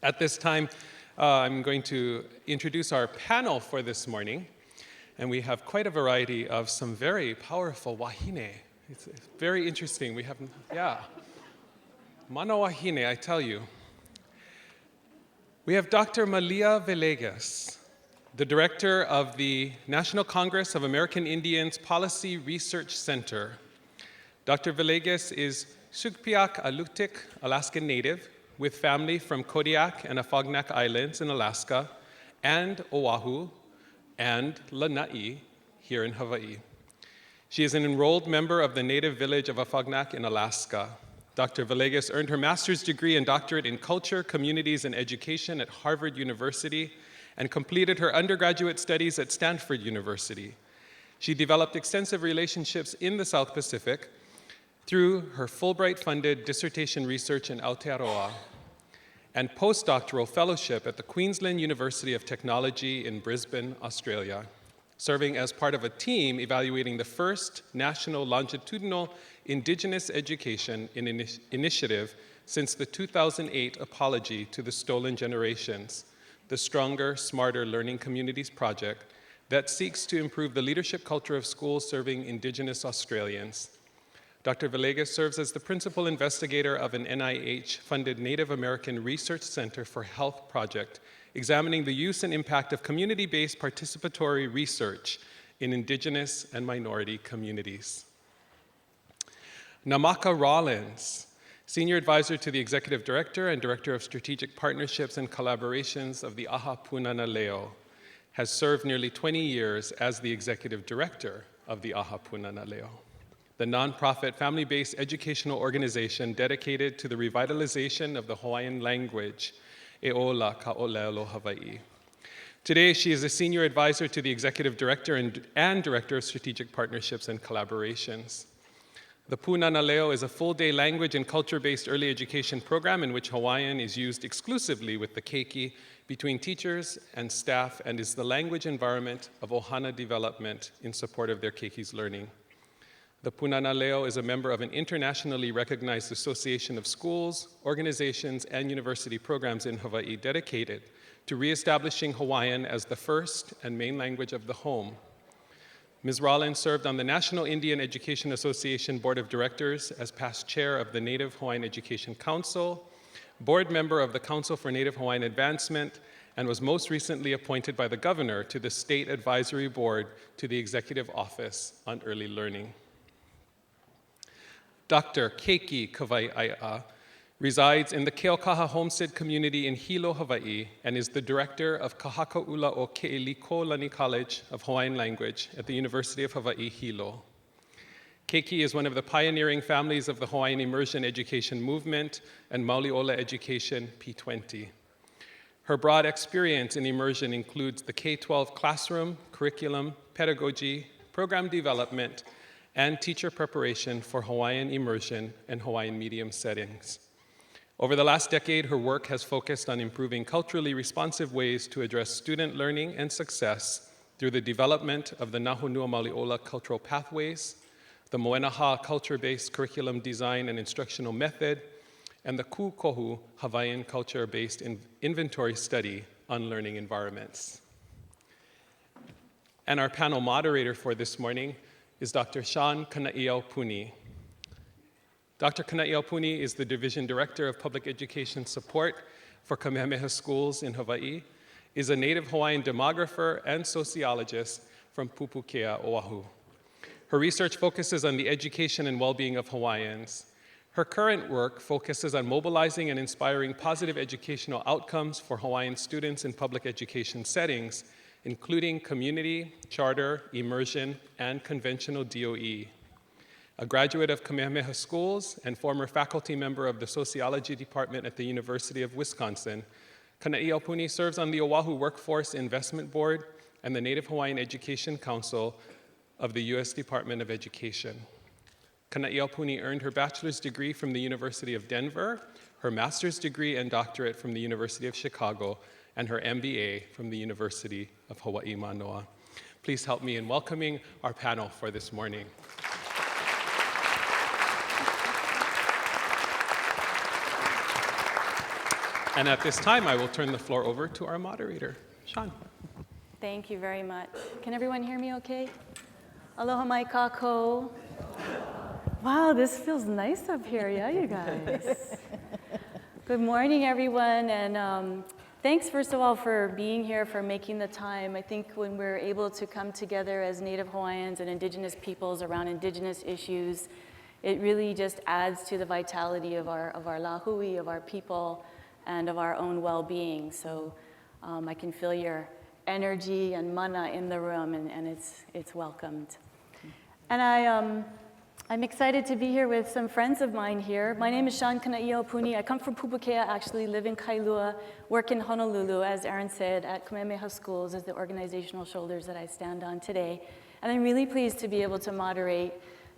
At this time, I'm going to introduce our panel for this morning, and we have quite a variety of some very powerful wahine. It's very interesting. We have, Mana wahine, I tell you. We have Dr. Malia Villegas, the director of the National Congress of American Indians Policy Research Center. Dr. Villegas is Sugpiaq Alutiiq Alaskan Native with family from Kodiak and Afognak Islands in Alaska and Oahu and Lanai here in Hawaii. She is an enrolled member of the native village of Afognak in Alaska. Dr. Villegas earned her master's degree and doctorate in culture, communities, and education at Harvard University and completed her undergraduate studies at Stanford University. She developed extensive relationships in the South Pacific through her Fulbright-funded dissertation research in Aotearoa and postdoctoral fellowship at the Queensland University of Technology in Brisbane, Australia, serving as part of a team evaluating the first national longitudinal Indigenous education initiative since the 2008 Apology to the Stolen Generations, the Stronger, Smarter Learning Communities project that seeks to improve the leadership culture of schools serving Indigenous Australians. Dr. Villegas serves as the principal investigator of an NIH-funded Native American Research Center for Health project, examining the use and impact of community-based participatory research in Indigenous and minority communities. Nāmaka Rawlins, Senior Advisor to the Executive Director and Director of Strategic Partnerships and Collaborations of the Punana Leo, has served nearly 20 years as the Executive Director of the Punana Leo, the nonprofit family-based educational organization dedicated to the revitalization of the Hawaiian language, E'ola Ka'olelo Hawaii. Today, she is a Senior Advisor to the Executive Director and Director of Strategic Partnerships and Collaborations. The Punana Leo is a full-day language and culture-based early education program in which Hawaiian is used exclusively with the Keiki between teachers and staff and is the language environment of ohana development in support of their Keiki's learning. The Punana Leo is a member of an internationally recognized association of schools, organizations, and university programs in Hawaii dedicated to reestablishing Hawaiian as the first and main language of the home. Ms. Rawlins served on the National Indian Education Association Board of Directors as past chair of the Native Hawaiian Education Council, board member of the Council for Native Hawaiian Advancement, and was most recently appointed by the governor to the State Advisory Board to the Executive Office on Early Learning. Dr. Keiki Kawai'ae'a resides in the Keokaha Homestead community in Hilo, Hawaii, and is the director of Kahakaula o Ke'elikolani College of Hawaiian Language at the University of Hawaii, Hilo. Keiki is one of the pioneering families of the Hawaiian Immersion Education Movement and Mauliola Education P20. Her broad experience in immersion includes the K-12 classroom, curriculum, pedagogy, program development, and teacher preparation for Hawaiian immersion and Hawaiian medium settings. Over the last decade, her work has focused on improving culturally responsive ways to address student learning and success through the development of the Nahunua Mauliola cultural pathways, the Moenaha culture-based curriculum design and instructional method, and the Kukohu Hawaiian culture-based inventory study on learning environments. And our panel moderator for this morning is Dr. Shawn Kana'iaupuni. Dr. Kana'iaupuni is the Division Director of Public Education Support for Kamehameha Schools in Hawaii, is a Native Hawaiian demographer and sociologist from Pupukea, Oahu. Her research focuses on the education and well-being of Hawaiians. Her current work focuses on mobilizing and inspiring positive educational outcomes for Hawaiian students in public education settings, including community, charter, immersion, and conventional DOE. A graduate of Kamehameha Schools and former faculty member of the Sociology Department at the University of Wisconsin, Kana'iaupuni serves on the Oahu Workforce Investment Board and the Native Hawaiian Education Council of the U.S. Department of Education. Kana'iaupuni earned her bachelor's degree from the University of Denver, her master's degree and doctorate from the University of Chicago, and her MBA from the University of Hawaii Manoa. Please help me in welcoming our panel for this morning. And at this time, I will turn the floor over to our moderator, Shawn. Thank you very much. Can everyone hear me okay? Aloha mai kako. Wow, this feels nice up here, yeah, you guys. Good morning, everyone, and thanks, first of all, for being here, for making the time. I think when we're able to come together as Native Hawaiians and Indigenous peoples around Indigenous issues, it really just adds to the vitality of our lahui, of our people, and of our own well-being. So I can feel your energy and mana in the room, and it's welcomed. And I'm excited to be here with some friends of mine here. My name is Shawn Kana'iaupuni. I come from Pupukea, actually live in Kailua, work in Honolulu, as Aaron said, at Kamehameha Schools as the organizational shoulders that I stand on today. And I'm really pleased to be able to moderate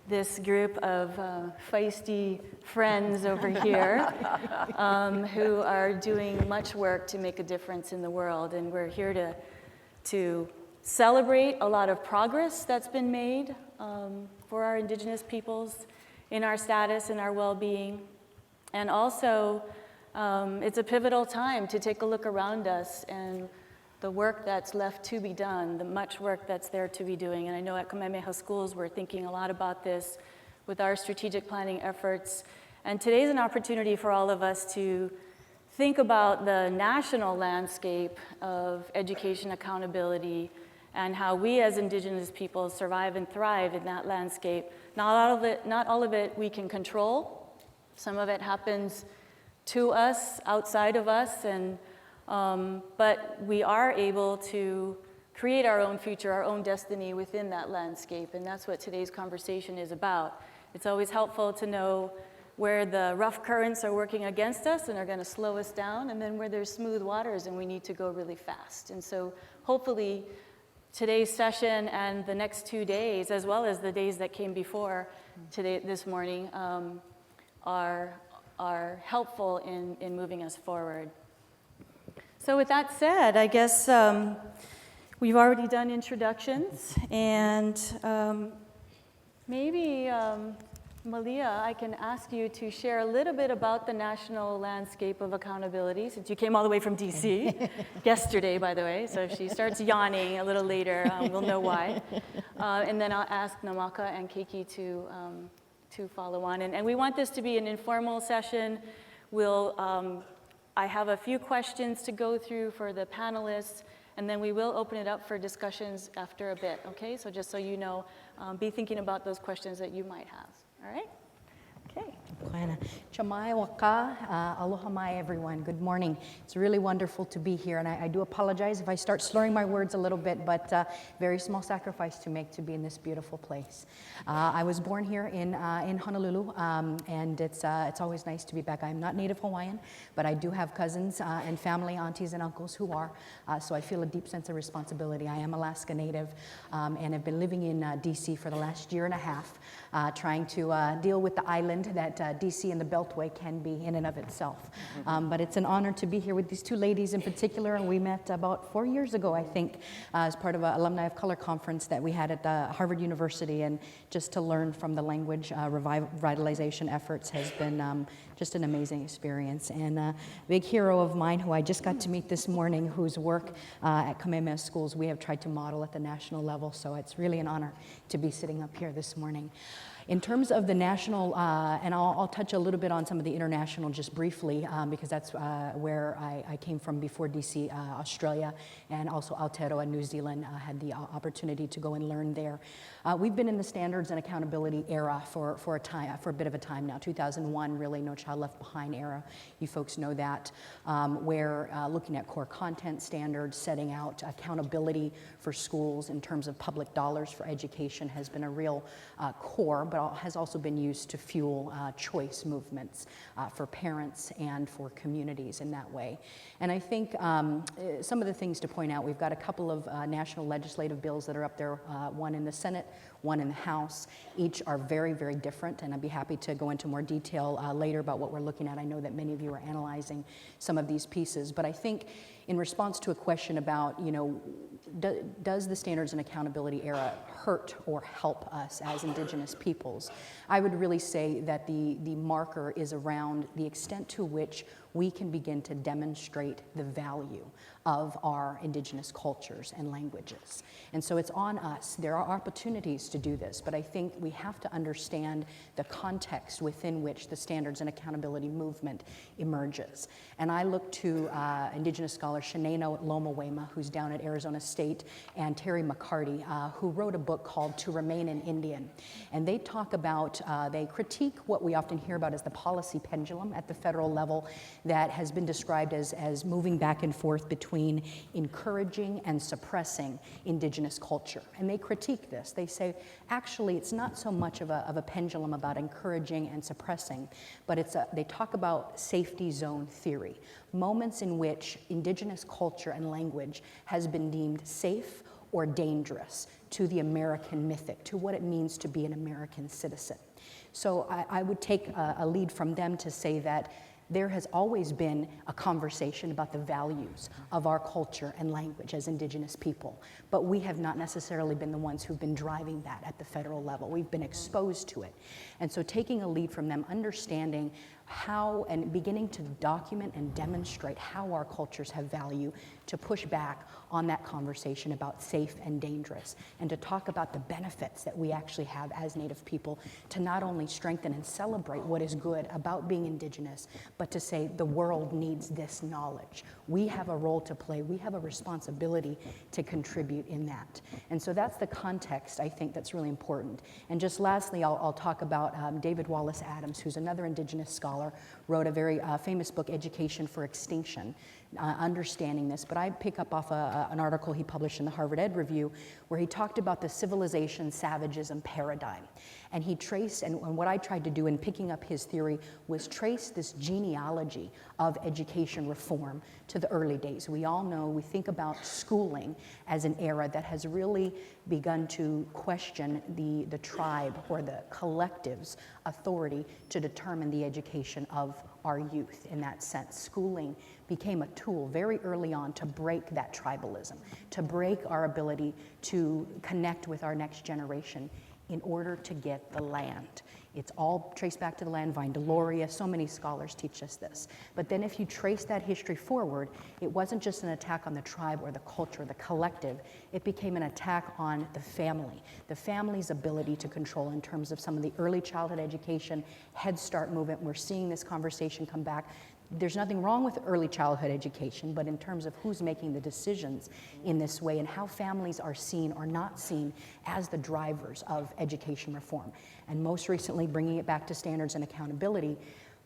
this group of feisty friends over here who are doing much work to make a difference in the world. And we're here to celebrate a lot of progress that's been made for our Indigenous peoples in our status and our well-being. And also, it's a pivotal time to take a look around us and the work that's left to be done, the much work that's there to be doing. And I know at Kamehameha Schools, we're thinking a lot about this with our strategic planning efforts. And today's an opportunity for all of us to think about the national landscape of education accountability and how we as Indigenous people survive and thrive in that landscape. Not all of it we can control. Some of it happens to us, outside of us, but we are able to create our own future, our own destiny within that landscape, and that's what today's conversation is about. It's always helpful to know where the rough currents are working against us and are going to slow us down, and then where there's smooth waters and we need to go really fast. And so hopefully today's session and the next 2 days, as well as the days that came before this morning, are helpful in moving us forward. So with that said, I guess we've already done introductions, and maybe Malia, I can ask you to share a little bit about the national landscape of accountability, since you came all the way from DC yesterday, by the way, so if she starts yawning a little later, we'll know why. And then I'll ask Nāmaka and Keiki to follow on. And we want this to be an informal session. I have a few questions to go through for the panelists, and then we will open it up for discussions after a bit, okay? So just so you know, be thinking about those questions that you might have, all right? Okay. Chamai waka, aloha mai everyone. Good morning. It's really wonderful to be here, and I do apologize if I start slurring my words a little bit, but very small sacrifice to make to be in this beautiful place. I was born here in Honolulu, and it's always nice to be back. I'm not Native Hawaiian, but I do have cousins and family, aunties and uncles who are, so I feel a deep sense of responsibility. I am Alaska Native, and have been living in DC for the last year and a half, trying to deal with the island that DC and the Beltway can be in and of itself. But it's an honor to be here with these two ladies in particular, and we met about 4 years ago, I think, as part of an Alumni of Color conference that we had at Harvard University, and just to learn from the language revitalization efforts has been just an amazing experience. And a big hero of mine who I just got to meet this morning, whose work at Kamehameha Schools we have tried to model at the national level, so it's really an honor to be sitting up here this morning. In terms of the national, and I'll touch a little bit on some of the international just briefly, because that's where I came from before DC, Australia, and also Aotearoa, New Zealand, had the opportunity to go and learn there. We've been in the standards and accountability era for a bit of a time now. 2001, really, No Child Left Behind era. You folks know that, where looking at core content standards, setting out accountability for schools in terms of public dollars for education has been a real core, but has also been used to fuel choice movements for parents and for communities in that way. And I think some of the things to point out, we've got a couple of national legislative bills that are up there, one in the Senate, one in the House. Each are very, very different, and I'd be happy to go into more detail later about what we're looking at. I know that many of you are analyzing some of these pieces, but I think in response to a question about, does the standards and accountability era hurt or help us as Indigenous peoples? I would really say that the marker is around the extent to which we can begin to demonstrate the value of our indigenous cultures and languages. And so it's on us. There are opportunities to do this, but I think we have to understand the context within which the standards and accountability movement emerges. And I look to indigenous scholar Shanaino Lomawema, who's down at Arizona State, and Terry McCarty, who wrote a book called To Remain an Indian. And they talk about, they critique what we often hear about as the policy pendulum at the federal level that has been described as moving back and forth between encouraging and suppressing indigenous culture. And they critique this. They say, actually, it's not so much of a pendulum about encouraging and suppressing, but they talk about safety zone theory, moments in which indigenous culture and language has been deemed safe or dangerous to the American mythic, to what it means to be an American citizen. So I would take a lead from them to say that there has always been a conversation about the values of our culture and language as indigenous people, but we have not necessarily been the ones who've been driving that at the federal level. We've been exposed to it. And so taking a lead from them, understanding how and beginning to document and demonstrate how our cultures have value, to push back on that conversation about safe and dangerous, and to talk about the benefits that we actually have as Native people to not only strengthen and celebrate what is good about being indigenous, but to say the world needs this knowledge. We have a role to play. We have a responsibility to contribute in that. And so that's the context, I think, that's really important. And just lastly, I'll talk about David Wallace Adams, who's another indigenous scholar, wrote a very famous book, Education for Extinction, understanding this. But I pick up off an article he published in the Harvard Ed Review where he talked about the civilization savagism paradigm. And he traced, and what I tried to do in picking up his theory was trace this genealogy of education reform to the early days. We all know, we think about schooling as an era that has really begun to question the tribe or the collective's authority to determine the education of our youth in that sense. Schooling became a tool very early on to break that tribalism, to break our ability to connect with our next generation in order to get the land. It's all traced back to the land, Vine Deloria, so many scholars teach us this. But then if you trace that history forward, it wasn't just an attack on the tribe or the culture, the collective, it became an attack on the family's ability to control in terms of some of the early childhood education, Head Start movement. We're seeing this conversation come back. There's nothing wrong with early childhood education, but in terms of who's making the decisions in this way and how families are seen or not seen as the drivers of education reform. And most recently, bringing it back to standards and accountability,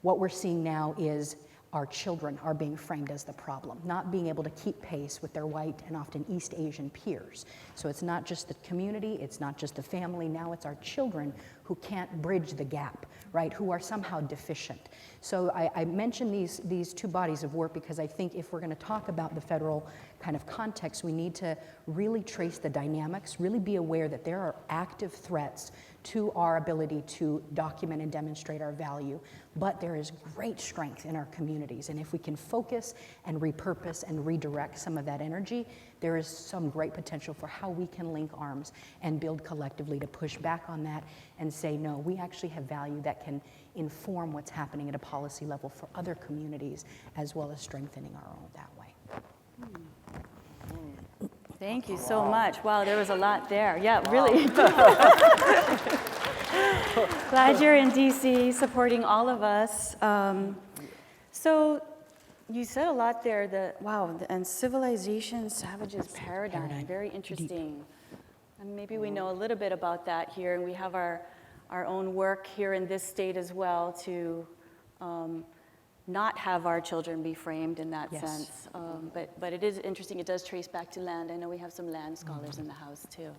what we're seeing now is our children are being framed as the problem, not being able to keep pace with their white and often East Asian peers. So it's not just the community, it's not just the family, now it's our children who can't bridge the gap, right, who are somehow deficient. So I mention these two bodies of work because I think if we're going to talk about the federal kind of context, we need to really trace the dynamics, really be aware that there are active threats to our ability to document and demonstrate our value, but there is great strength in our communities. And if we can focus and repurpose and redirect some of that energy, there is some great potential for how we can link arms and build collectively to push back on that and say, no, we actually have value that can inform what's happening at a policy level for other communities, as well as strengthening our own that way. Thank you so much. Wow, there was a lot there. Yeah, really. Glad you're in DC supporting all of us. So you said a lot there, and civilization savages paradigm, very interesting. And maybe we know a little bit about that here, and we have our own work here in this state as well to not have our children be framed in that sense. But it is interesting, it does trace back to land. I know we have some land scholars in the house too.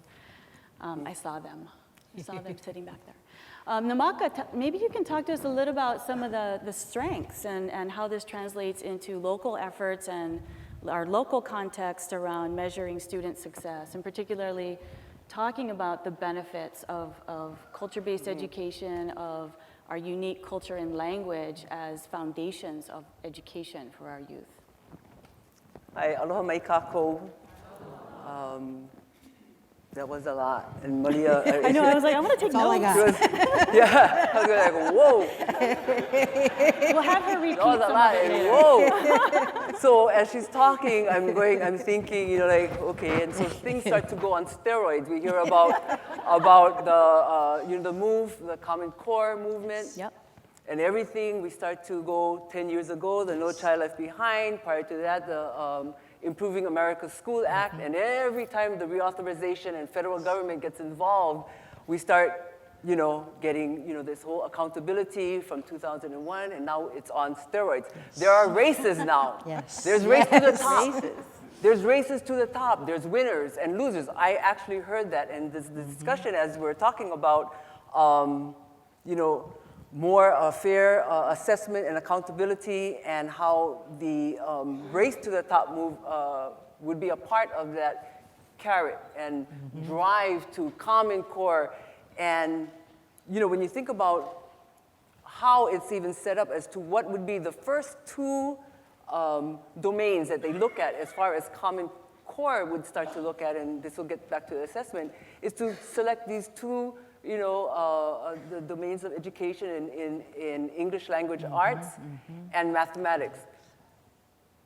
I saw them sitting back there. Nāmaka, maybe you can talk to us a little about some of the strengths and how this translates into local efforts and our local context around measuring student success, and particularly talking about the benefits of culture-based education, of our unique culture and language as foundations of education for our youth. Ai, aloha mai kākou. That was a lot. And Malia, I know, I was like, I'm gonna take That's all I notes. got. yeah, I was like, whoa. We'll have her repeat That was a some lot, of it and later. whoa. So as she's talking, I'm thinking, you know, like, okay, and so things start to go on steroids. We hear about the, you know, the Common Core movement. Yep. And everything, we start to go 10 years ago, the No Child Left Behind. Prior to that, the Improving America's School Act. And every time the reauthorization and federal government gets involved, we start, you know, getting, you know, this whole accountability from 2001, and now it's on steroids. Yes. There are races now. Yes. There's races to the top. There's races to the top. There's winners and losers. I actually heard that in this discussion as we're talking about, you know, more fair assessment and accountability, and how the race to the top move would be a part of that carrot and drive to Common Core. And you know, when you think about how it's even set up as to what would be the first two domains that they look at as far as Common Core would start to look at, and this will get back to the assessment, is to select these two, you know, the domains of education in English language arts and mathematics.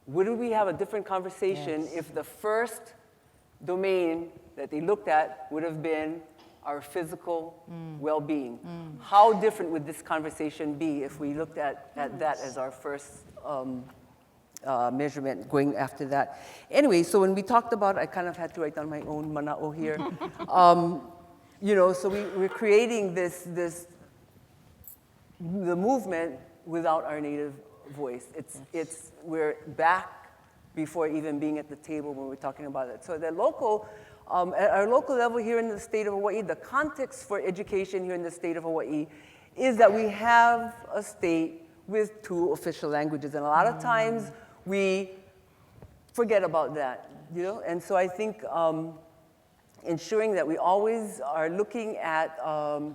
Wouldn't we have a different conversation if the first domain that they looked at would have been our physical well-being? How different would this conversation be if we looked at that as our first measurement, going after that? Anyway, so when we talked about, I kind of had to write down my own mana'o here. You know, so we're creating the movement without our native voice. We're back before even being at the table when we're talking about it. So the local, at our local level here in the state of Hawaii, the context for education here in the state of Hawaii is that we have a state with two official languages, and a lot of times we forget about that, you know? And so I think ensuring that we always are looking at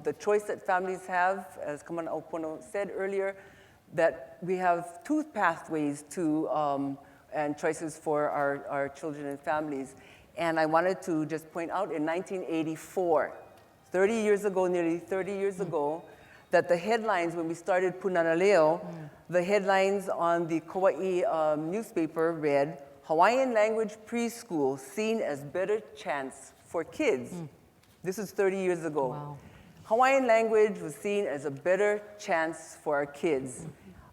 the choice that families have, as Kana'iaupuni said earlier, that we have two pathways to and choices for our children and families. And I wanted to just point out in 1984, 30 years ago, nearly 30 years ago, that the headlines, when we started Punana Leo, the headlines on the Kawai'ae'a newspaper read, "Hawaiian language preschool seen as better chance for kids." This is 30 years ago. Wow. Hawaiian language was seen as a better chance for our kids.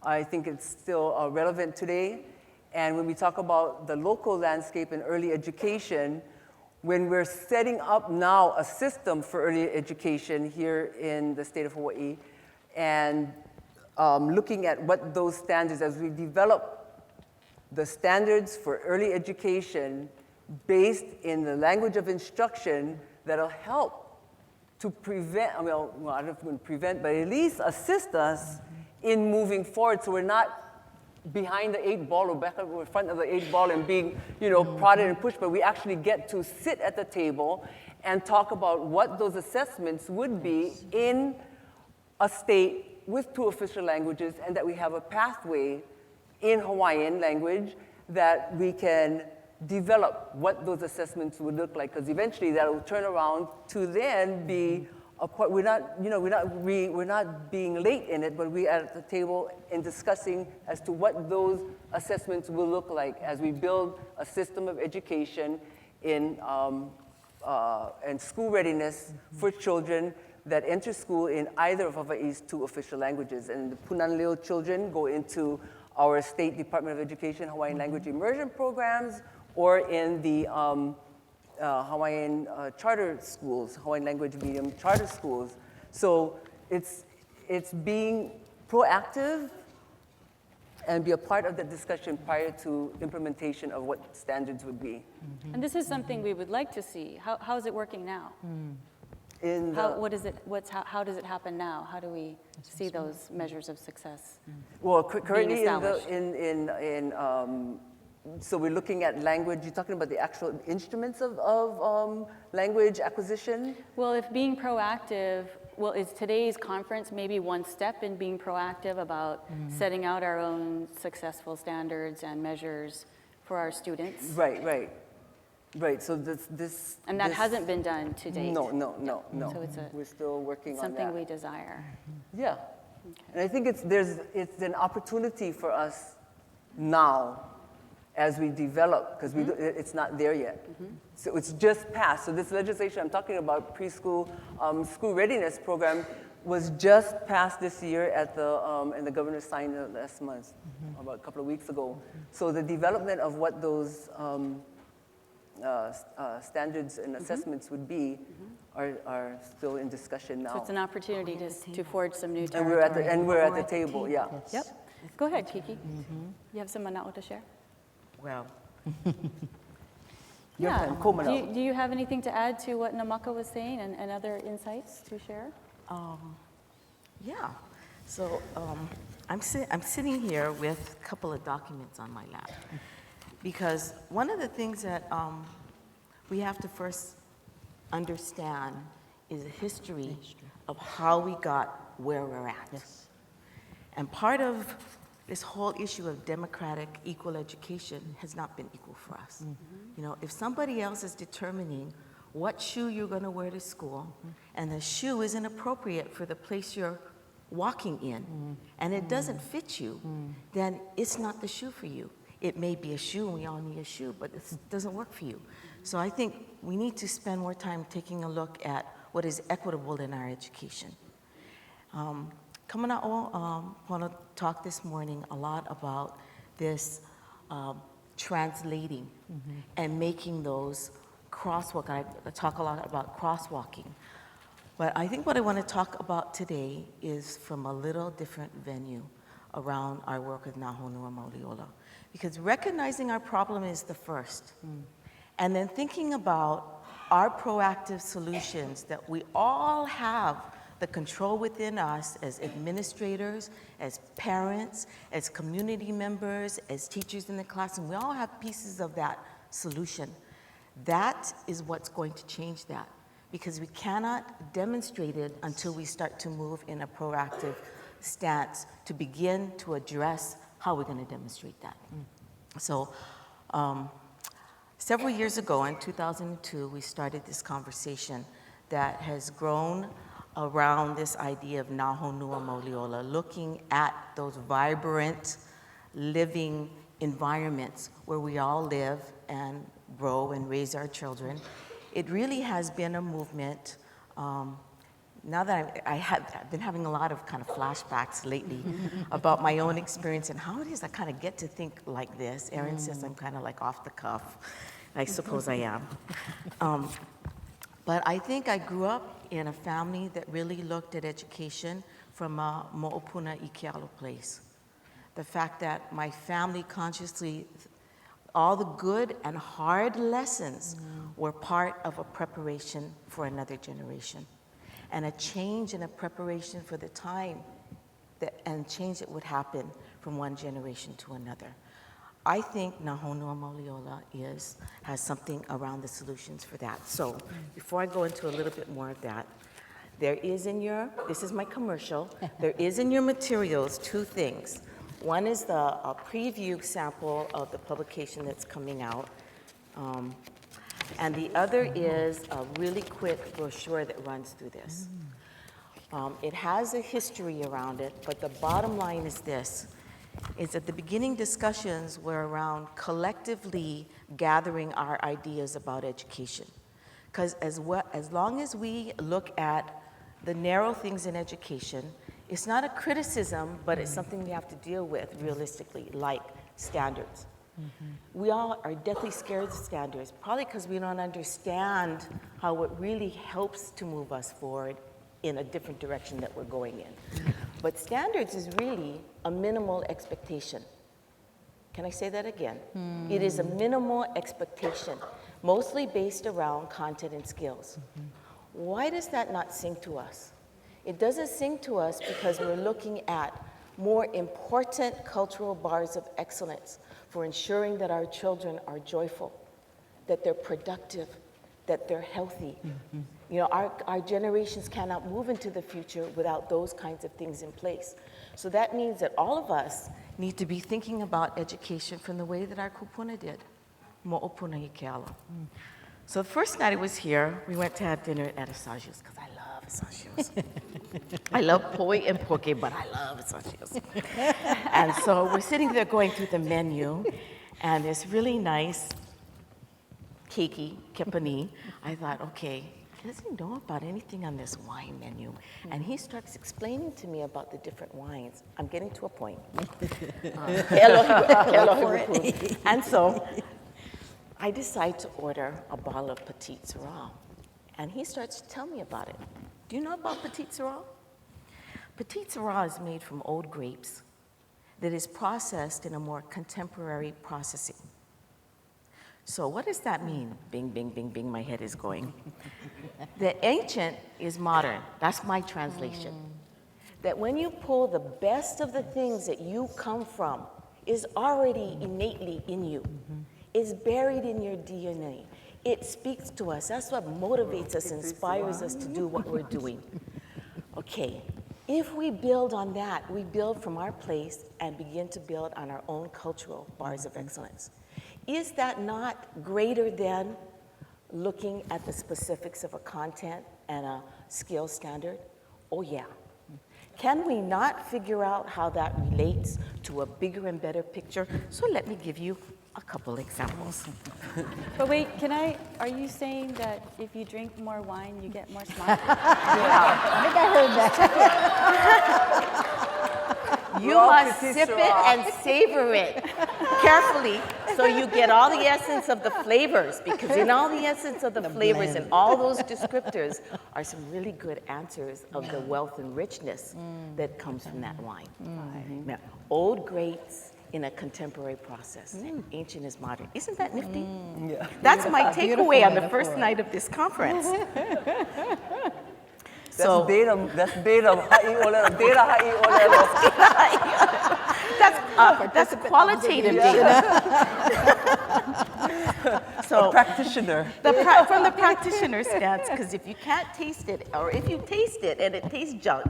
I think it's still relevant today. And when we talk about the local landscape in early education, when we're setting up now a system for early education here in the state of Hawaii, and looking at what those standards, as we develop the standards for early education based in the language of instruction, that'll help to prevent, well, I don't know if we're going to prevent, but at least assist us in moving forward, so we're not behind the 8 ball or back up in front of the 8 ball and being, you know, prodded and pushed, but we actually get to sit at the table and talk about what those assessments would be in a state with two official languages, and that we have a pathway in Hawaiian language that we can develop what those assessments would look like, because eventually that will turn around to then be a part. We're not, you know, we're not being late in it, but we are at the table in discussing as to what those assessments will look like as we build a system of education in and school readiness for children that enter school in either of Hawaii's two official languages. And the Punana Leo children go into our State Department of Education Hawaiian language immersion programs, or in the Hawaiian charter schools, Hawaiian language medium charter schools. So it's being proactive and be a part of the discussion prior to implementation of what standards would be. And this is something we would like to see. How is it working now? How does it happen now? How do we see those measures of success? Well, currently established? So we're looking at language. You're talking about the actual instruments of language acquisition? Well, if being proactive, well, is today's conference maybe one step in being proactive about setting out our own successful standards and measures for our students? Right, right. Right, so this. And that this- hasn't been done to date? No. So it's We're still working on that. something we desire. Yeah. And I think it's an opportunity for us now as we develop, because it's not there yet. So it's just passed. So this legislation I'm talking about, preschool school readiness program, was just passed this year at and the governor signed it last month, about a couple of weeks ago. So the development of what those standards and assessments would be are still in discussion now. So it's an opportunity to forge some new And territory. we're at the table, yeah. Yep. Go ahead, Keiki. You have some mana'o to share? Well, Your turn, Komana. Do you have anything to add to what Nāmaka was saying and other insights to share? yeah. So I'm sitting here with a couple of documents on my lap because one of the things that we have to first understand is the history of how we got where we're at. Yes. And part of this whole issue of democratic equal education has not been equal for us. You know, if somebody else is determining what shoe you're going to wear to school, and the shoe isn't appropriate for the place you're walking in, and it doesn't fit you, then it's not the shoe for you. It may be a shoe, and we all need a shoe, but it doesn't work for you. So I think we need to spend more time taking a look at what is equitable in our education. Kamehameha want to talk this morning a lot about this translating and making those crosswalk. I talk a lot about crosswalking. But I think what I want to talk about today is from a little different venue around our work with Nāhonua Mauliola. Because recognizing our problem is the first. And then thinking about our proactive solutions that we all have the control within us as administrators, as parents, as community members, as teachers in the classroom. We all have pieces of that solution. That is what's going to change that, because we cannot demonstrate it until we start to move in a proactive stance to begin to address how we're going to demonstrate that. So several years ago, in 2002, we started this conversation that has grown around this idea of Nāhonua Mauliola, looking at those vibrant, living environments where we all live and grow and raise our children. It really has been a movement. Now that I've been having a lot of kind of flashbacks lately about my own experience and how it is I kind of get to think like this. Erin says I'm kind of like off the cuff. I suppose I am. But I think I grew up in a family that really looked at education from a mo'opuna I kealo place. The fact that my family consciously, all the good and hard lessons were part of a preparation for another generation, and a change and a preparation for the time and change that would happen from one generation to another. I think Nāhonua Mauliola has something around the solutions for that. So before I go into a little bit more of that, there is in this is my commercial, there is in your materials two things. One is a preview sample of the publication that's coming out. And the other is a really quick brochure that runs through this. It has a history around it, but the bottom line is this, is that the beginning discussions were around collectively gathering our ideas about education. Because as long as we look at the narrow things in education, it's not a criticism, but it's something we have to deal with realistically, like standards. We all are deathly scared of standards, probably because we don't understand how it really helps to move us forward in a different direction that we're going in. But standards is really a minimal expectation. Can I say that again? It is a minimal expectation, mostly based around content and skills. Why does that not sing to us? It doesn't sing to us because we're looking at more important cultural bars of excellence for ensuring that our children are joyful, that they're productive, that they're healthy. You know, our generations cannot move into the future without those kinds of things in place. So that means that all of us need to be thinking about education from the way that our kupuna did. mo'opuna i ke ala. So the first night I was here, we went to have dinner at Asagio's, because I love Asagio's. I love poi and poke, but I love Asagio's. And so we're sitting there going through the menu, and this really nice Keiki, Kepani. I thought, okay, he doesn't know about anything on this wine menu. And he starts explaining to me about the different wines. I'm getting to a point. And so I decide to order a bottle of Petite Sirah. And he starts to tell me about it. Do you know about Petite Sirah? Petite Sirah is made from old grapes that is processed in a more contemporary processing. So what does that mean? Bing, bing, bing, bing, my head is going. The ancient is modern. That's my translation. That when you pull the best of the things that you come from is already innately in you. Is buried in your DNA. It speaks to us. That's what motivates us, inspires us to do what we're doing. Okay, if we build on that, we build from our place and begin to build on our own cultural bars of excellence. Is that not greater than looking at the specifics of a content and a skill standard? Oh yeah. Can we not figure out how that relates to a bigger and better picture? So let me give you a couple examples. But wait, are you saying that if you drink more wine, you get more smart? I think I heard that. You must sip it and savor it carefully so you get all the essence of the flavors, because in all the essence of the flavors and all those descriptors are some really good answers of the wealth and richness that comes from that wine. Now, old grapes in a contemporary process. Ancient is modern. Isn't that nifty? Yeah. That's my takeaway on the first night of this conference. So That's beta ha'i olelo. Beta ha'i olelo. That's qualitative data. So A practitioner. From the practitioner stance, because if you can't taste it, or if you taste it and it tastes junk,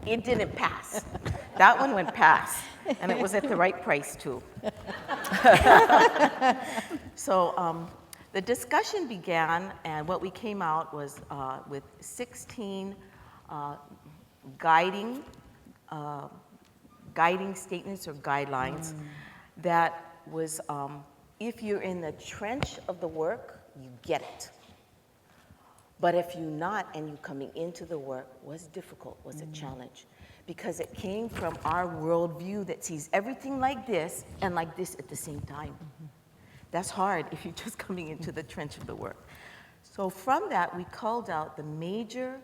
it didn't pass. That one went pass, and it was at the right price too. So the discussion began, and what we came out was with 16 guiding statements or guidelines that was, if you're in the trench of the work, you get it. But if you're not and you're coming into the work, was difficult, was a challenge. Because it came from our worldview that sees everything like this and like this at the same time. That's hard if you're just coming into the trench of the work. So from that, we called out the major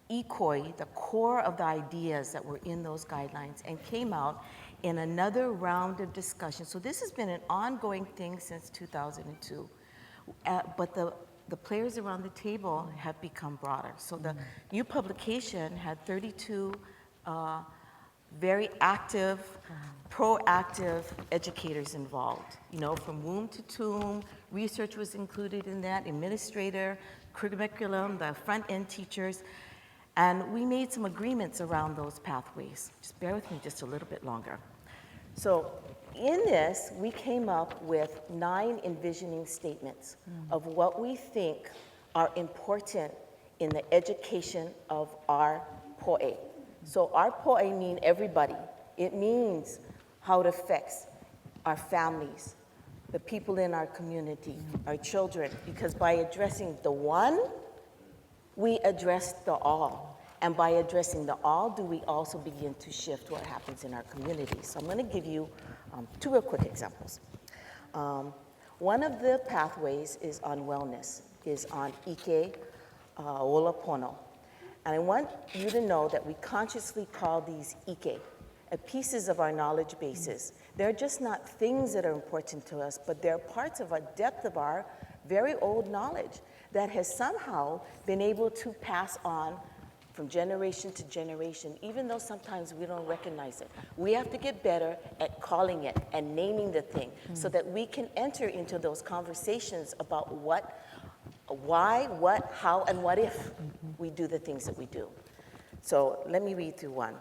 Ecoya, the core of the ideas that were in those guidelines, and came out in another round of discussion. So this has been an ongoing thing since 2002. But the players around the table have become broader. So the new publication had 32 very active, proactive educators involved. You know, from womb to tomb, research was included in that, administrator, curriculum, the front-end teachers, and we made some agreements around those pathways. Just bear with me just a little bit longer. So in this, we came up with 9 envisioning statements of what we think are important in the education of our poe. So our poe means everybody. It means how it affects our families, the people in our community, our children, because by addressing the one, we address the all. And by addressing the all, do we also begin to shift what happens in our community? So I'm going to give you 2 real quick examples. One of the pathways is on wellness, is on Ike Olapono. And I want you to know that we consciously call these Ike, pieces of our knowledge bases. They're just not things that are important to us, but they're parts of a depth of our very old knowledge that has somehow been able to pass on from generation to generation, even though sometimes we don't recognize it. We have to get better at calling it and naming the thing so that we can enter into those conversations about what, why, what, how, and what if we do the things that we do. So let me read through one.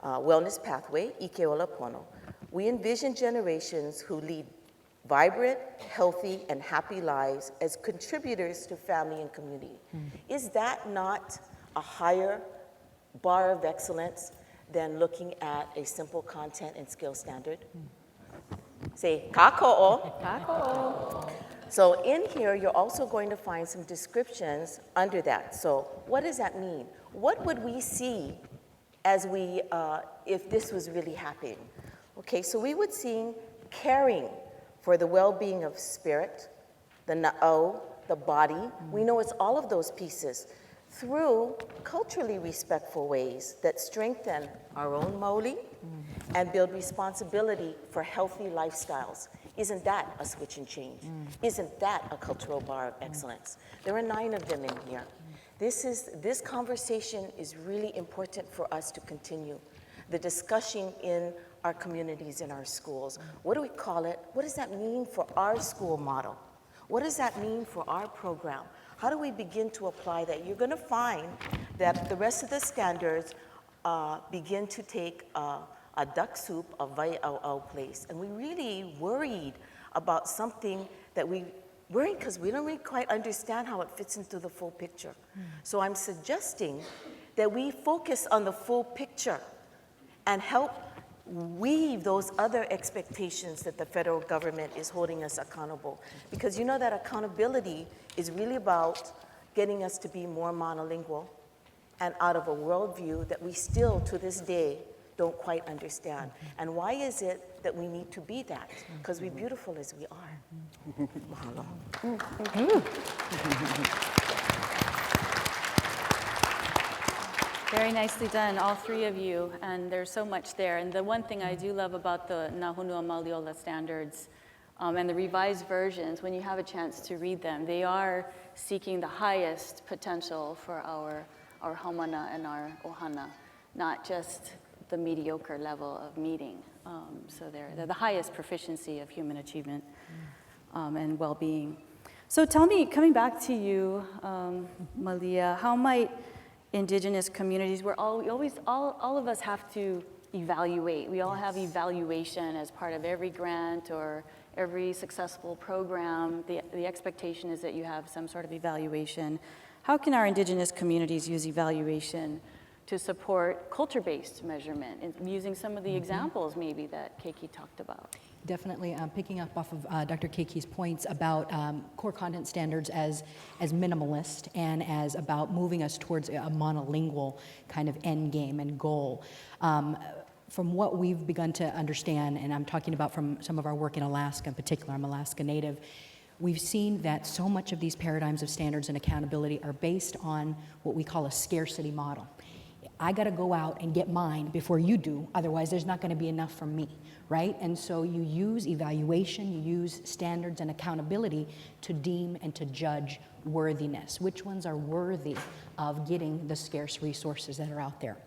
Wellness pathway, Ike Olapono. We envision generations who lead vibrant, healthy, and happy lives as contributors to family and community. Is that not a higher bar of excellence than looking at a simple content and skill standard? Say, kako'o. Kako. So in here, you're also going to find some descriptions under that. So what does that mean? What would we see as we, if this was really happening? Okay, so we would see caring for the well-being of spirit, the na'au, the body. We know it's all of those pieces through culturally respectful ways that strengthen our own maoli and build responsibility for healthy lifestyles. Isn't that a switch and change? Isn't that a cultural bar of excellence? There are 9 of them in here. This conversation is really important for us to continue. The discussion in our communities, in our schools. What do we call it? What does that mean for our school model? What does that mean for our program? How do we begin to apply that? You're gonna find that the rest of the standards begin to take a duck soup, a Wai'ae'a place. And we really worried about something that we worried because we don't really quite understand how it fits into the full picture. So I'm suggesting that we focus on the full picture and help weave those other expectations that the federal government is holding us accountable. Because you know that accountability is really about getting us to be more monolingual and out of a worldview that we still, to this day, don't quite understand. And why is it that we need to be that? Because we're beautiful as we are. Mahalo. Very nicely done, all 3 of you, and there's so much there. And the one thing I do love about the Nahonua Maliola standards and the revised versions, when you have a chance to read them, they are seeking the highest potential for our haumana and our ohana, not just the mediocre level of meeting. So they're the highest proficiency of human achievement and well-being. So tell me, coming back to you, Malia, how might Indigenous communities, all of us have to evaluate. We all have evaluation as part of every grant or every successful program. The expectation is that you have some sort of evaluation. How can our Indigenous communities use evaluation to support culture-based measurement, and using some of the examples maybe that Keiki talked about? Definitely picking up off of Dr. Keiki's points about core content standards as minimalist and as about moving us towards a monolingual kind of end game and goal. From what we've begun to understand, and I'm talking about from some of our work in Alaska in particular, I'm Alaska Native, we've seen that so much of these paradigms of standards and accountability are based on what we call a scarcity model. I got to go out and get mine before you do, otherwise there's not going to be enough from me, right? And so you use evaluation, you use standards and accountability to deem and to judge worthiness. Which ones are worthy of getting the scarce resources that are out there?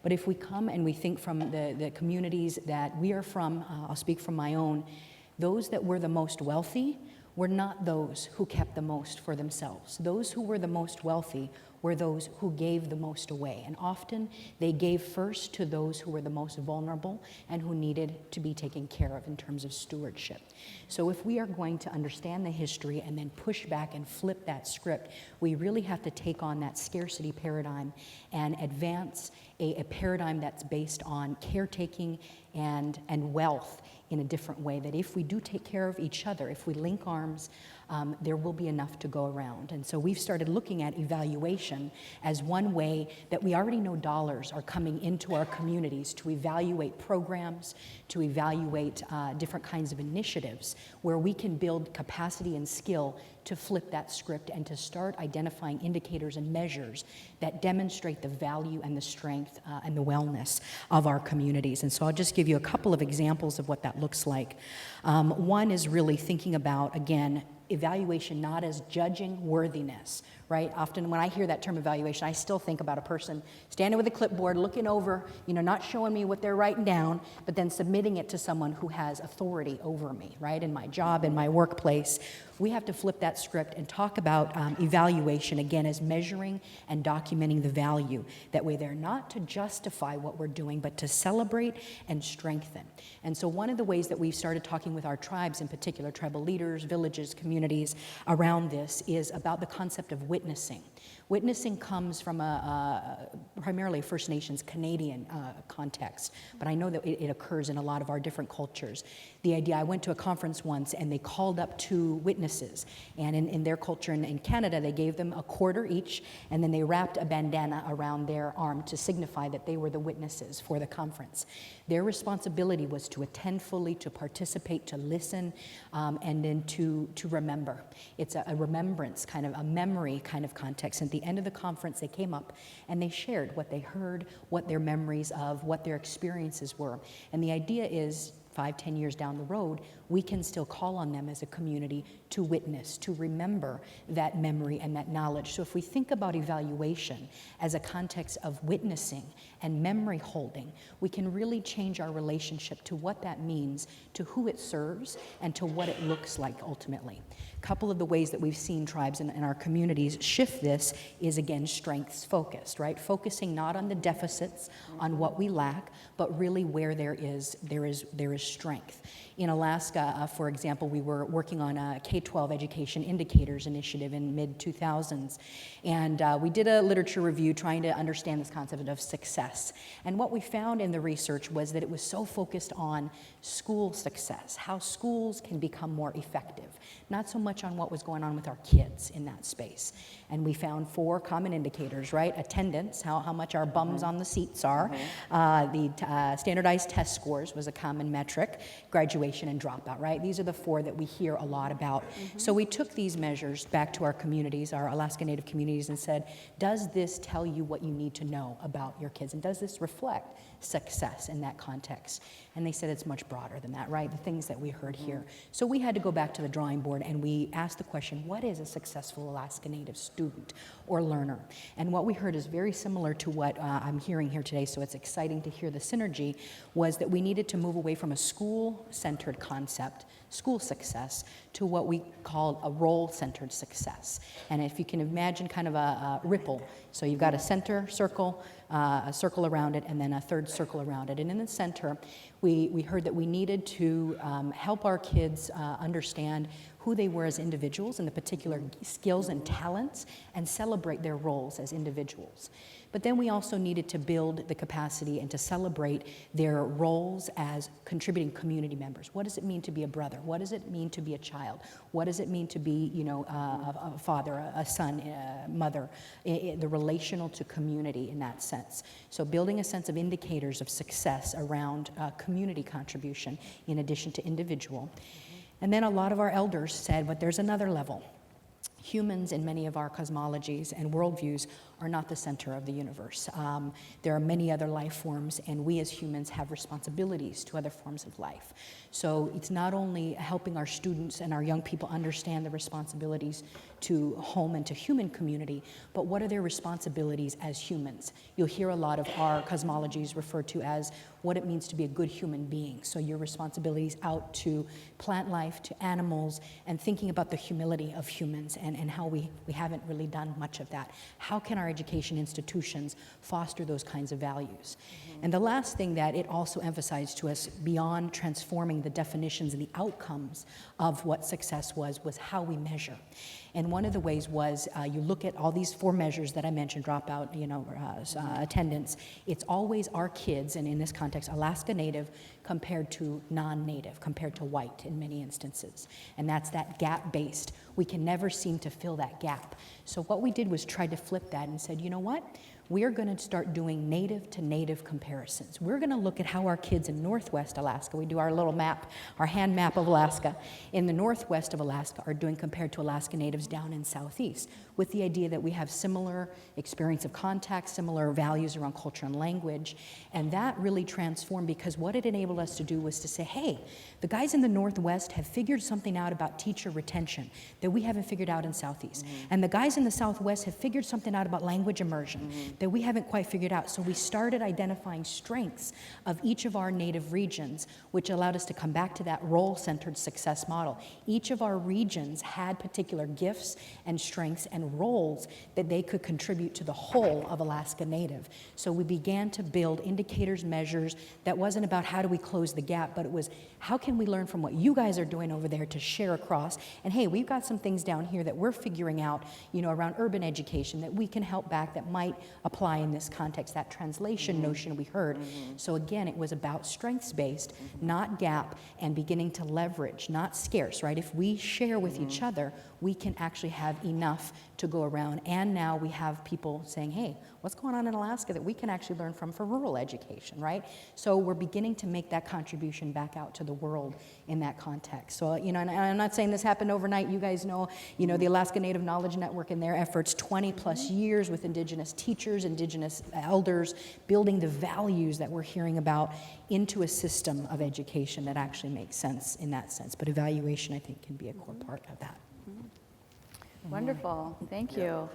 But if we come and we think from the communities that we are from, I'll speak from my own, those that were the most wealthy were not those who kept the most for themselves. Those who were the most wealthy were those who gave the most away. And often they gave first to those who were the most vulnerable and who needed to be taken care of in terms of stewardship. So if we are going to understand the history and then push back and flip that script, we really have to take on that scarcity paradigm and advance a paradigm that's based on caretaking and wealth in a different way, that if we do take care of each other, if we link arms, there will be enough to go around. And so we've started looking at evaluation as one way that we already know dollars are coming into our communities to evaluate programs, to evaluate different kinds of initiatives where we can build capacity and skill to flip that script and to start identifying indicators and measures that demonstrate the value and the strength and the wellness of our communities. And so I'll just give you a couple of examples of what that looks like. One is really thinking about, again, evaluation not as judging worthiness, right? Often when I hear that term evaluation, I still think about a person standing with a clipboard, looking over, not showing me what they're writing down, but then submitting it to someone who has authority over me, right? In my job, in my workplace. We have to flip that script and talk about evaluation, again, as measuring and documenting the value. That way they're not to justify what we're doing, but to celebrate and strengthen. And so one of the ways that we've started talking with our tribes, in particular, tribal leaders, villages, communities around this, is about the concept of witnessing. Witnessing comes from a primarily First Nations Canadian context, but I know that it occurs in a lot of our different cultures. The idea, I went to a conference once and they called up 2 witnesses, and in their culture in Canada, they gave them a quarter each, and then they wrapped a bandana around their arm to signify that they were the witnesses for the conference. Their responsibility was to attend fully, to participate, to listen, and then to remember. It's a remembrance, kind of a memory kind of context. At the end of the conference, they came up and they shared what they heard, what their memories of, what their experiences were. And the idea is 5-10 years down the road, we can still call on them as a community to witness, to remember that memory and that knowledge. So if we think about evaluation as a context of witnessing and memory holding, we can really change our relationship to what that means, to who it serves, and to what it looks like ultimately. A couple of the ways that we've seen tribes in our communities shift this is, again, strengths focused, right? Focusing not on the deficits, on what we lack, but really where there is strength. In Alaska, for example, we were working on a K-12 education indicators initiative in mid-2000s, and we did a literature review trying to understand this concept of success. And what we found in the research was that it was so focused on school success, how schools can become more effective, not so much on what was going on with our kids in that space. And we found 4 common indicators, right? Attendance, how much our bums on the seats are. The standardized test scores was a common metric. Graduation and dropout, right? These are the 4 that we hear a lot about. So we took these measures back to our communities, our Alaska Native communities, and said, does this tell you what you need to know about your kids? And does this reflect success in that context? And they said it's much broader than that, right? The things that we heard here. So we had to go back to the drawing board and we asked the question, what is a successful Alaska Native student or learner? And what we heard is very similar to what I'm hearing here today, so it's exciting to hear the synergy, was that we needed to move away from a school-centered concept, school success, to what we called a role-centered success. And if you can imagine kind of a ripple, so you've got a center circle, a circle around it, and then a third circle around it. And in the center, we heard that we needed to help our kids understand who they were as individuals and the particular skills and talents, and celebrate their roles as individuals. But then we also needed to build the capacity and to celebrate their roles as contributing community members. What does it mean to be a brother? What does it mean to be a child? What does it mean to be, a father, a son, a mother? The relational to community in that sense. So building a sense of indicators of success around community contribution in addition to individual. And then a lot of our elders said, but there's another level. Humans in many of our cosmologies and worldviews are not the center of the universe. There are many other life forms, and we as humans have responsibilities to other forms of life. So it's not only helping our students and our young people understand the responsibilities to home and to human community, but what are their responsibilities as humans? You'll hear a lot of our cosmologies referred to as what it means to be a good human being. So your responsibilities out to plant life, to animals, and thinking about the humility of humans and how we haven't really done much of that. How can our education institutions foster those kinds of values? And the last thing that it also emphasized to us, beyond transforming the definitions and the outcomes of what success was how we measure. And one of the ways was you look at all these 4 measures that I mentioned, dropout, attendance. It's always our kids, and in this context, Alaska Native compared to non-Native, compared to white in many instances. And that's that gap-based. We can never seem to fill that gap. So what we did was try to flip that and said, you know what? we are going to start doing native to native comparisons. We're going to look at how our kids in Northwest Alaska, we do our little map, our hand map of Alaska, in the Northwest of Alaska are doing compared to Alaska Natives down in Southeast, with the idea that we have similar experience of contact, similar values around culture and language. And that really transformed, because what it enabled us to do was to say, hey, the guys in the Northwest have figured something out about teacher retention that we haven't figured out in Southeast. And the guys in the Southwest have figured something out about language immersion that we haven't quite figured out. So we started identifying strengths of each of our native regions, which allowed us to come back to that role-centered success model. Each of our regions had particular gifts and strengths and roles that they could contribute to the whole of Alaska Native. So we began to build indicators, measures that wasn't about how do we close the gap, but it was how can we learn from what you guys are doing over there to share across. And hey, we've got some things down here that we're figuring out, around urban education that we can help back that might apply in this context, that translation notion we heard. So again, it was about strengths-based, not gap, and beginning to leverage, not scarce, right? If we share with each other, we can actually have enough to go around. And now we have people saying, hey, what's going on in Alaska that we can actually learn from for rural education, right? So we're beginning to make that contribution back out to the world in that context. So, and I'm not saying this happened overnight. You guys know, the Alaska Native Knowledge Network and their efforts, 20 plus years with Indigenous teachers, Indigenous elders, building the values that we're hearing about into a system of education that actually makes sense in that sense. But evaluation, I think, can be a core part of that. Wonderful. Thank you.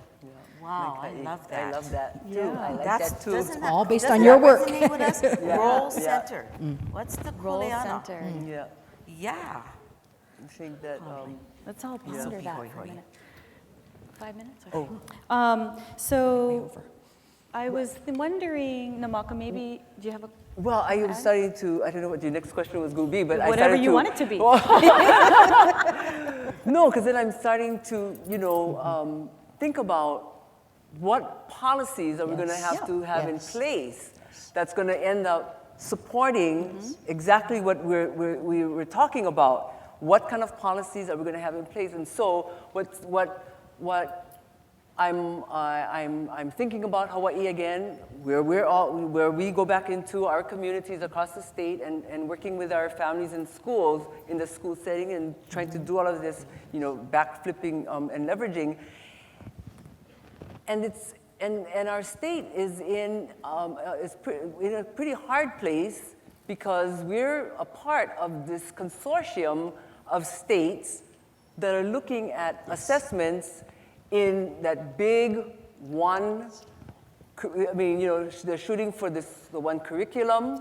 Wow, I love that. I love that too. Yeah. I like That's that too. doesn't that- All based doesn't on your that work. resonate with us? Role center. What's the Role kuleana? center. Yeah, Yeah. I think that. Let's all ponder that for a minute. 5 minutes? Oh. So I was wondering, Nāmaka, maybe, do you have a Well, I was starting to. I don't know what your next question was going to be, but whatever I started you to, want it to be? No, because then I'm starting to, think about what policies are we going to have to have in place that's going to end up supporting exactly what we were talking about. What kind of policies are we going to have in place? And so, what I'm thinking about Hawaii again, where we go back into our communities across the state and working with our families and schools in the school setting and trying to do all of this, backflipping and leveraging. And our state is in a pretty hard place because we're a part of this consortium of states that are looking at assessments in that big one. They're shooting for the one curriculum,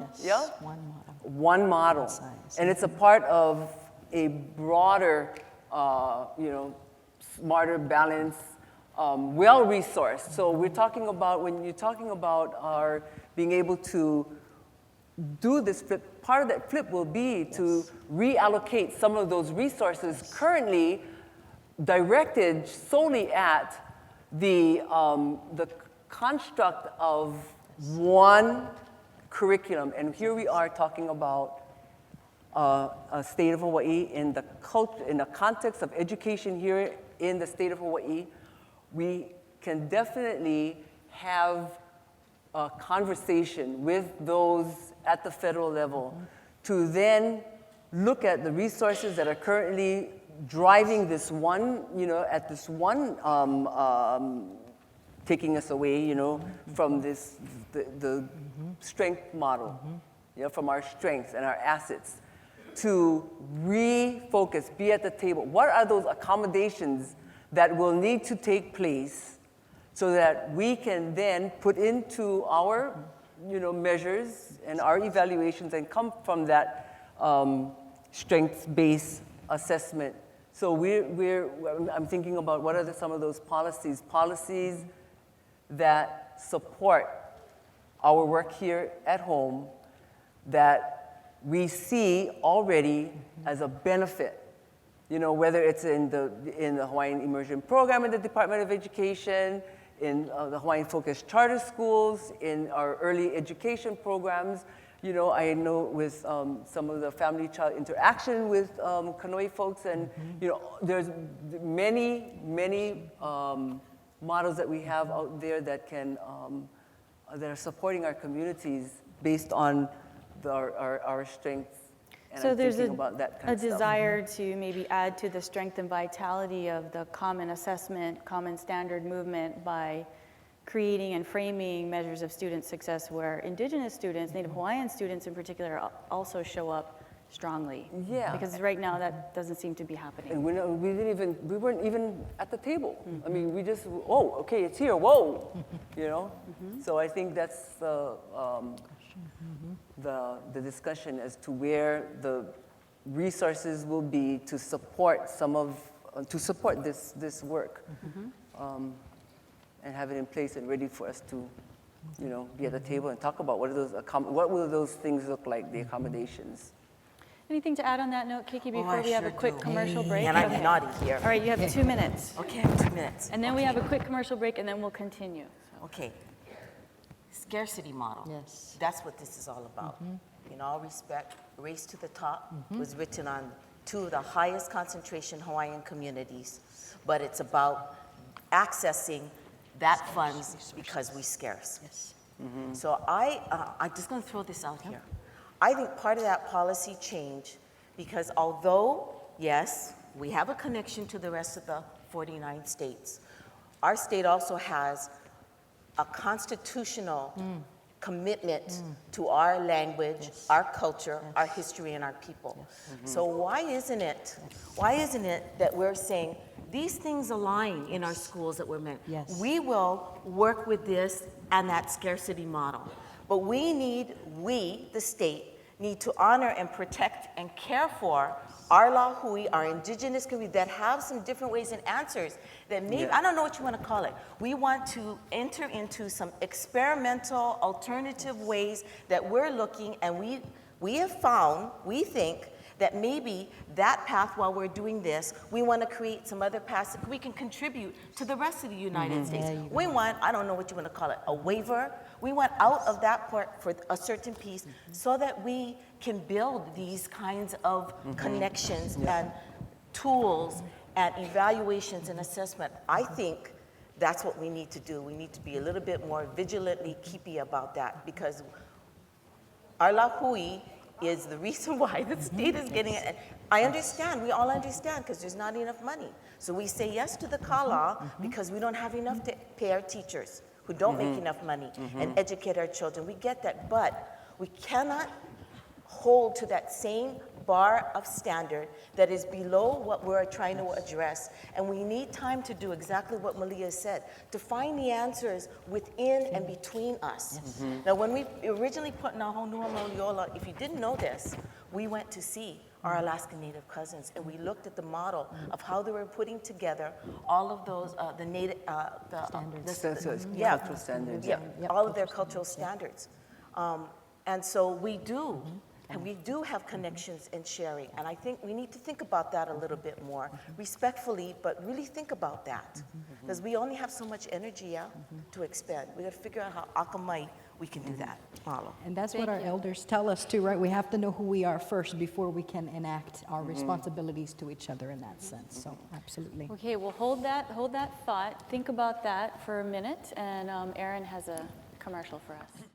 one model, and it's a part of a broader, smarter, balanced, well-resourced. So we're talking about, when you're talking about our being able to do this flip, part of that flip will be to reallocate some of those resources currently directed solely at the construct of one curriculum. And here we are talking about a state of Hawaii in the context of education here in the state of Hawaii. We can definitely have a conversation with those at the federal level to then look at the resources that are currently driving this one, at this one, taking us away, from this, the strength model, from our strengths and our assets, to refocus, be at the table. What are those accommodations that will need to take place so that we can then put into our, measures and our evaluations and come from that strengths-based assessment. So I'm thinking about what are some of those policies that support our work here at home that we see already as a benefit. Whether it's in the Hawaiian Immersion Program in the Department of Education, in the Hawaiian-focused charter schools, in our early education programs. I know with some of the family-child interaction with Kanoi folks, and there's many models that we have out there that can that are supporting our communities based on our strengths. And So I'm there's thinking about that kind a of stuff. desire to maybe add to the strength and vitality of the common assessment, common standard movement by creating and framing measures of student success where Indigenous students, Native Hawaiian students in particular, also show up strongly. Yeah. Because right now that doesn't seem to be happening. And we weren't even at the table. I mean, we just, oh, okay, it's here, whoa, you know? So I think that's the discussion as to where the resources will be to support this work, and have it in place and ready for us to, be at the table and talk about what will those things look like, the accommodations. Anything to add on that note, Keiki, before I we have a sure quick do. commercial break? And I'm Okay. naughty here. All right, you have 2 minutes. Okay, I have 2 minutes. And then we have a quick commercial break, and then we'll continue. Okay. Scarcity model. Yes. That's what this is all about. In all respect, Race to the Top was written on 2 of the highest concentration Hawaiian communities, but it's about accessing that funds because we scarce. Yes. So I'm just going to throw this out here. I think part of that policy change, because although, yes, we have a connection to the rest of the 49 states, our state also has a constitutional commitment to our language, our culture, our history, and our people. So why isn't it that we're saying these things align in our schools that we're meant? Yes. We will work with this and that scarcity model. But we, the state, need to honor and protect and care for our lahui, our indigenous community that have some different ways and answers that maybe, I don't know what you want to call it. We want to enter into some experimental alternative ways that we're looking, and we have found, we think, that maybe that path, while we're doing this, we want to create some other paths that we can contribute to the rest of the United States. We want, I don't know what you want to call it, a waiver. We want out of that part for a certain piece so that we can build these kinds of connections and tools and evaluations and assessment. I think that's what we need to do. We need to be a little bit more vigilantly keepy about that, because our lahui is the reason why the state is getting it. I understand, we all understand, because there's not enough money. So we say yes to the kala because we don't have enough to pay our teachers who don't make enough money and educate our children. We get that, but we cannot hold to that same bar of standard that is below what we're trying to address. And we need time to do exactly what Malia said, to find the answers within and between us. Now, when we originally put Nahonua Moliola, if you didn't know this, we went to see our Alaska Native cousins, and we looked at the model of how they were putting together all of those, the native, Cultural standards. all of their cultural standards. And so we do. And we do have connections and sharing. And I think we need to think about that a little bit more, respectfully, but really think about that. Because we only have so much energy to expend. We got to figure out how akamai we can do that. Malo. And that's what our elders tell us too, right? We have to know who we are first before we can enact our responsibilities to each other in that sense. So, absolutely. Okay, well, hold that thought. Think about that for a minute, and Aaron has a commercial for us.